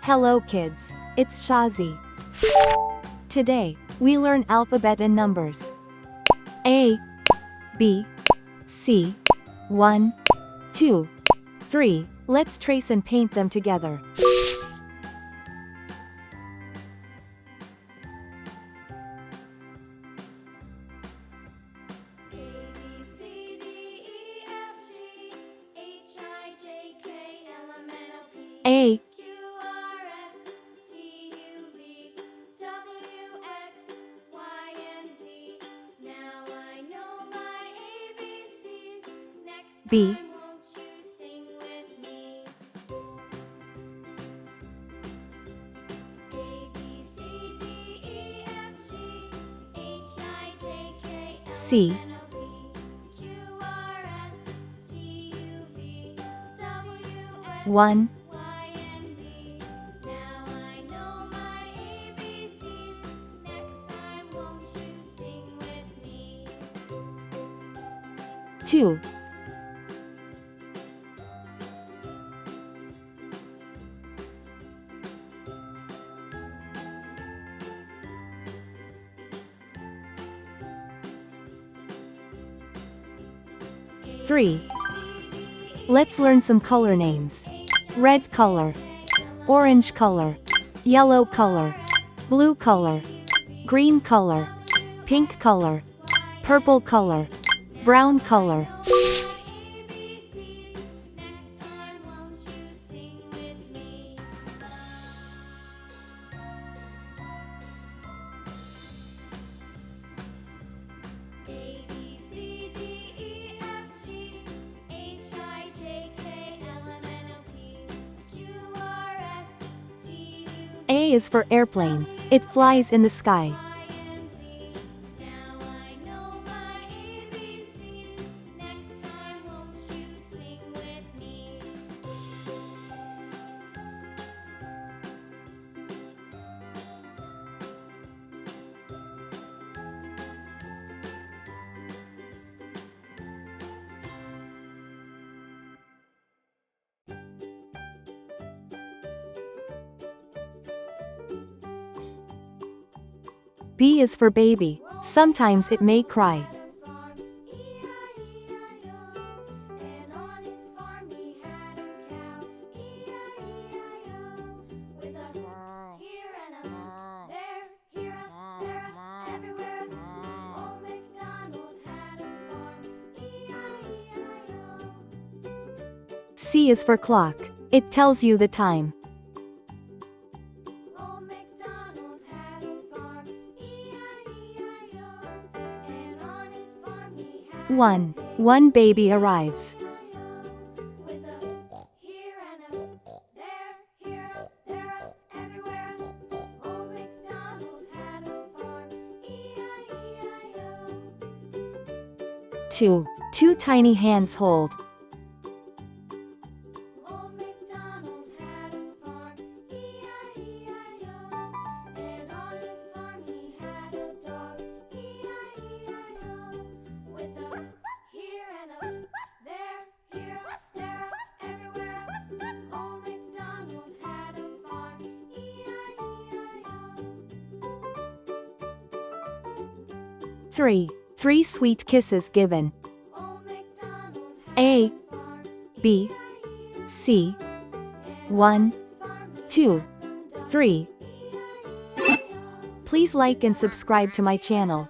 Hello kids, it's Shazi. Today, we learn alphabet and numbers. A, B, C, 1, 2, 3. Let's trace and paint them together. A, B, C, 1, 2, 3. Let's learn some color names. Red color, orange color, yellow color, blue color, green color, pink color, purple color, brown color. A is for airplane. It flies in the sky. B is for baby. Sometimes it may cry. C is for clock. It tells you the time. 1. One baby arrives. 2. Two tiny hands hold. 3. Three sweet kisses given. A, B, C, 1, 2, 3. Please like and subscribe to my channel.